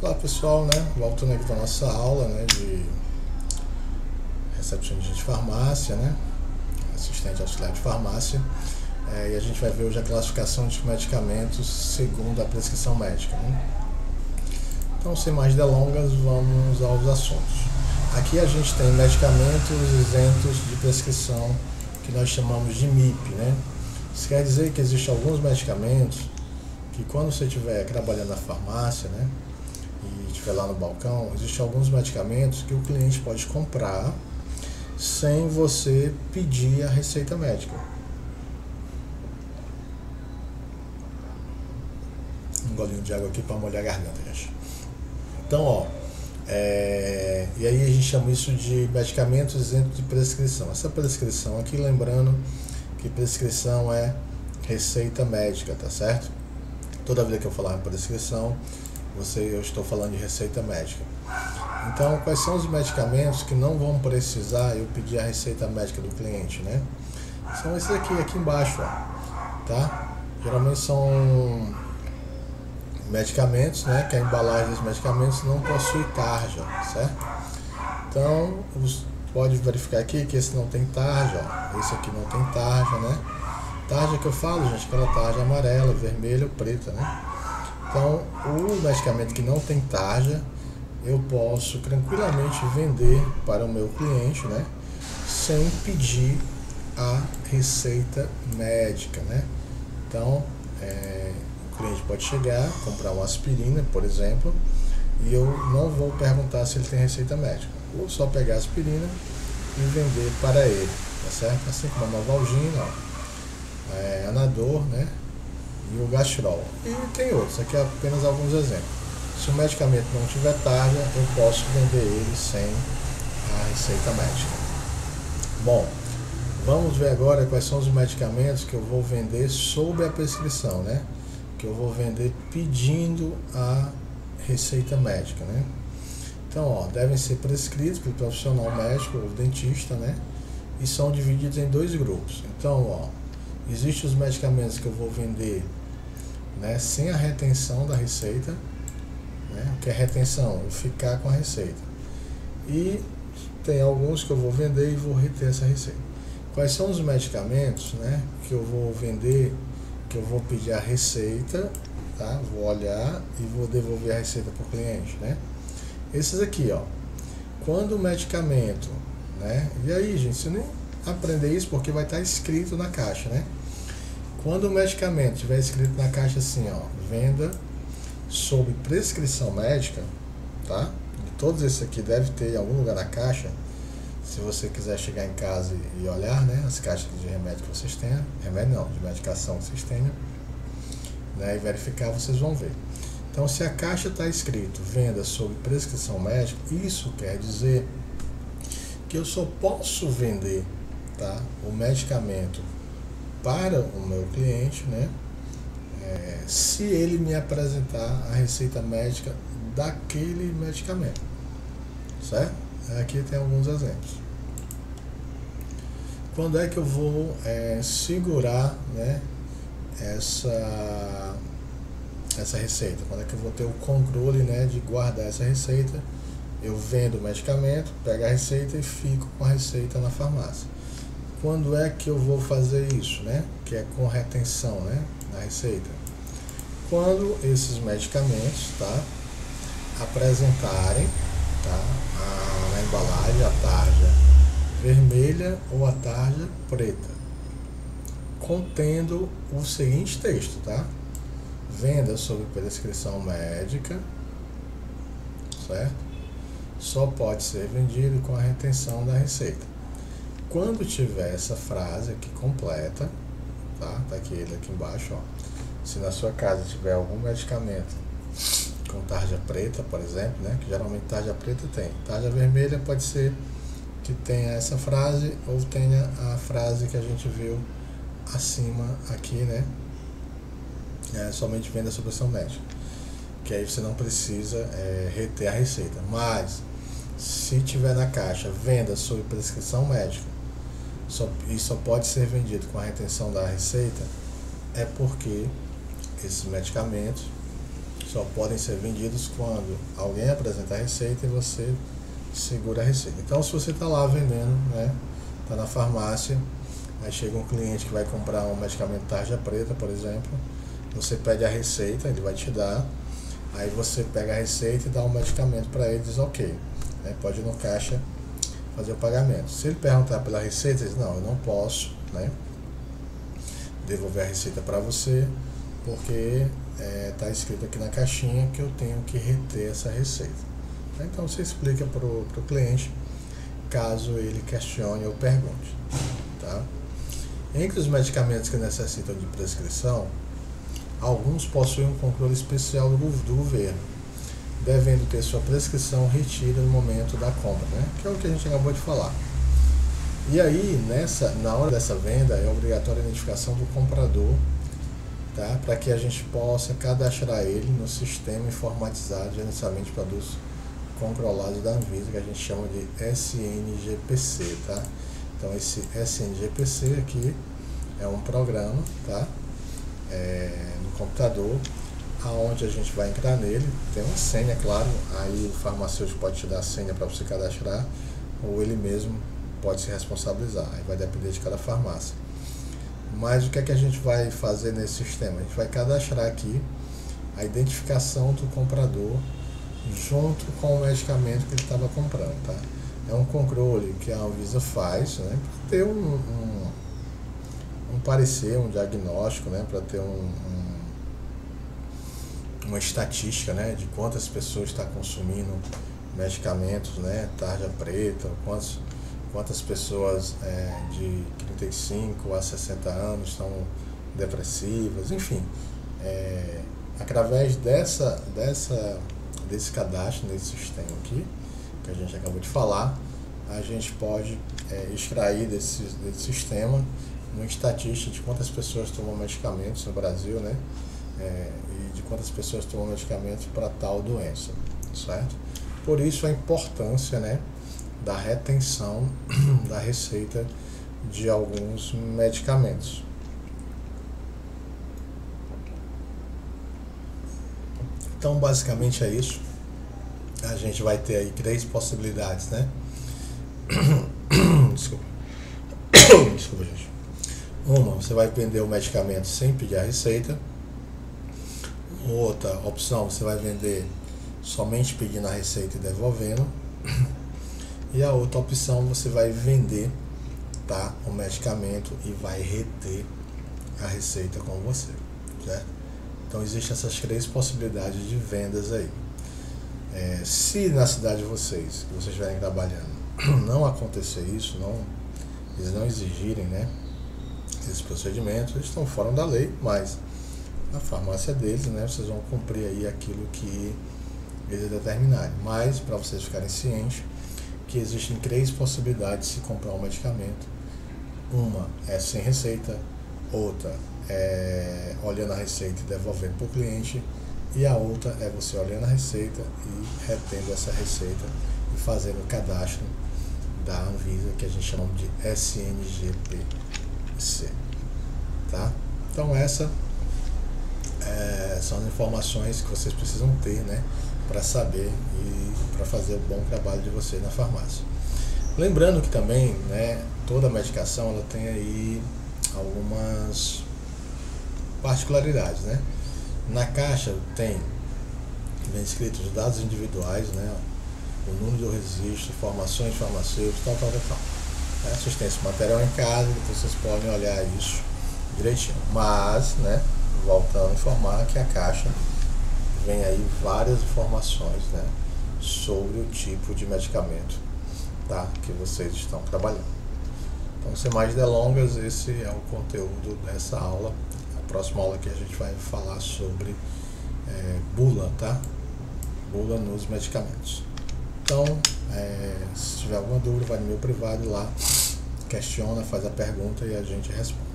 Olá pessoal, voltando aqui para a nossa aula de recepcionista de farmácia, assistente auxiliar de farmácia, e a gente vai ver hoje a classificação de medicamentos segundo a prescrição médica. Então, sem mais delongas, vamos aos assuntos. Aqui a gente tem medicamentos isentos de prescrição, que nós chamamos de MIP, Isso quer dizer que existem alguns medicamentos que, quando você estiver trabalhando na farmácia, e estiver lá no balcão, existem alguns medicamentos que o cliente pode comprar sem você pedir a receita médica. Um golinho de água aqui para molhar a garganta, gente. Então, e aí a gente chama isso de medicamentos isentos de prescrição. Essa prescrição aqui, lembrando que prescrição é receita médica, tá certo? Toda vez que eu falar em prescrição, eu estou falando de receita médica. Então, quais são os medicamentos que não vão precisar eu pedir a receita médica do cliente, São esses aqui embaixo, tá? Geralmente são medicamentos, que a embalagem dos medicamentos não possui tarja, certo? Então, pode verificar aqui que esse não tem tarja, esse aqui não tem tarja, Tarja que eu falo, gente, aquela tarja amarela, vermelha ou preta, Então, o medicamento que não tem tarja, eu posso tranquilamente vender para o meu cliente, sem pedir a receita médica, Então, o cliente pode chegar, comprar uma aspirina, por exemplo, e eu não vou perguntar se ele tem receita médica. Vou só pegar a aspirina e vender para ele, tá certo? Assim como a Novalgina, Anador, e o Gastrol. E tem outros, aqui é apenas alguns exemplos. Se o medicamento não tiver tarja, eu posso vender ele sem a receita médica. Bom, vamos ver agora quais são os medicamentos que eu vou vender sob a prescrição, Que eu vou vender pedindo a receita médica, Então, devem ser prescritos pelo profissional médico ou dentista, E são divididos em dois grupos. Então, existem os medicamentos que eu vou vender, sem a retenção da receita, que é retenção, eu ficar com a receita. E tem alguns que eu vou vender e vou reter essa receita. Quais são os medicamentos, que eu vou vender, que eu vou pedir a receita, tá? Vou olhar e vou devolver a receita para o cliente, Esses aqui, quando o medicamento, E aí, gente, você nem aprender isso porque vai estar escrito na caixa, Quando o medicamento estiver escrito na caixa assim, venda sob prescrição médica, tá? E todos esses aqui devem ter em algum lugar na caixa. Se você quiser chegar em casa e olhar, as caixas de remédio que vocês tenham, remédio não, de medicação que vocês tenham, e verificar, vocês vão ver. Então, se a caixa está escrito venda sob prescrição médica, isso quer dizer que eu só posso vender, tá, o medicamento para o meu cliente, se ele me apresentar a receita médica daquele medicamento, certo? Aqui tem alguns exemplos. Quando é que eu vou segurar, essa receita? Quando é que eu vou ter o controle, de guardar essa receita? Eu vendo o medicamento, pego a receita e fico com a receita na farmácia. Quando é que eu vou fazer isso, Que é com retenção, da receita? Quando esses medicamentos, tá, apresentarem, tá, na embalagem a tarja vermelha ou a tarja preta, contendo o seguinte texto, tá? Venda sob prescrição médica, certo? Só pode ser vendido com a retenção da receita. Quando tiver essa frase aqui completa, tá? Tá aqui ele aqui embaixo, Se na sua casa tiver algum medicamento com tarja preta, por exemplo, que geralmente tarja preta tem. Tarja vermelha pode ser que tenha essa frase ou tenha a frase que a gente viu acima aqui, somente venda sob prescrição médica. Que aí você não precisa reter a receita. Mas, se tiver na caixa venda sob prescrição médica, e só pode ser vendido com a retenção da receita, é porque esses medicamentos só podem ser vendidos quando alguém apresenta a receita e você segura a receita. Então, se você está lá vendendo, né, está na farmácia, aí chega um cliente que vai comprar um medicamento tarja preta, por exemplo, você pede a receita, ele vai te dar, aí você pega a receita e dá um medicamento para ele e diz ok, né, pode ir no caixa fazer o pagamento. Se ele perguntar pela receita, ele diz não, eu não posso, né, devolver a receita para você, porque está escrito aqui na caixinha que eu tenho que reter essa receita. Então você explica para o cliente, caso ele questione ou pergunte. Tá? Entre os medicamentos que necessitam de prescrição, alguns possuem um controle especial do governo, devendo ter sua prescrição retida no momento da compra, né? Que é o que a gente acabou de falar. E aí, na hora dessa venda, é obrigatória a identificação do comprador, tá? Para que a gente possa cadastrar ele no sistema informatizado de gerenciamento de produtos controlados da Anvisa, que a gente chama de SNGPC, tá? Então esse SNGPC aqui é um programa, tá? No computador, aonde a gente vai entrar nele, tem uma senha, claro, aí o farmacêutico pode te dar a senha para você cadastrar, ou ele mesmo pode se responsabilizar, aí vai depender de cada farmácia. Mas o que é que a gente vai fazer nesse sistema? A gente vai cadastrar aqui a identificação do comprador junto com o medicamento que ele estava comprando, tá? É um controle que a Anvisa faz, né, para ter um parecer, um diagnóstico, né, para ter uma estatística, né, de quantas pessoas estão consumindo medicamentos, né, tarja preta, quantas pessoas de 35 a 60 anos estão depressivas, enfim. Através desse cadastro, nesse sistema aqui, que a gente acabou de falar, a gente pode extrair desse sistema uma estatística de quantas pessoas tomam medicamentos no Brasil, né? E de quantas pessoas tomam medicamentos para tal doença, certo? Por isso a importância, né, da retenção da receita de alguns medicamentos. Então, basicamente é isso. A gente vai ter aí 3 possibilidades, né? Desculpa. Desculpa, gente. Uma, você vai vender o medicamento sem pedir a receita. Outra opção, você vai vender somente pedindo a receita e devolvendo. E a outra opção, você vai vender, tá, o medicamento e vai reter a receita com você, certo? Então existem essas 3 possibilidades de vendas aí. Se na cidade de vocês, que vocês estiverem trabalhando, não acontecer isso, eles não exigirem, né, esses procedimentos, eles estão fora da lei, mas a farmácia deles, né, vocês vão cumprir aí aquilo que eles determinarem. Mas para vocês ficarem cientes que existem 3 possibilidades de se comprar um medicamento. Uma é sem receita, outra é olhando a receita e devolvendo para o cliente, e a outra é você olhando a receita e retendo essa receita e fazendo o cadastro da Anvisa, que a gente chama de SNGPC, tá? Então essas são as informações que vocês precisam ter, né, para saber e para fazer o bom trabalho de vocês na farmácia. Lembrando que também, né, toda medicação ela tem aí algumas particularidades, né? Na caixa vem escrito os dados individuais, né, o número do registro, informações farmacêuticas, tal. Vocês têm esse material em casa, então vocês podem olhar isso direitinho. Mas, né, voltando a informar que a caixa vem aí várias informações, né, sobre o tipo de medicamento, tá, que vocês estão trabalhando. Então, sem mais delongas, esse é o conteúdo dessa aula. A próxima aula aqui a gente vai falar sobre bula, tá? Bula nos medicamentos. Então, se tiver alguma dúvida, vai no meu privado lá, questiona, faz a pergunta e a gente responde.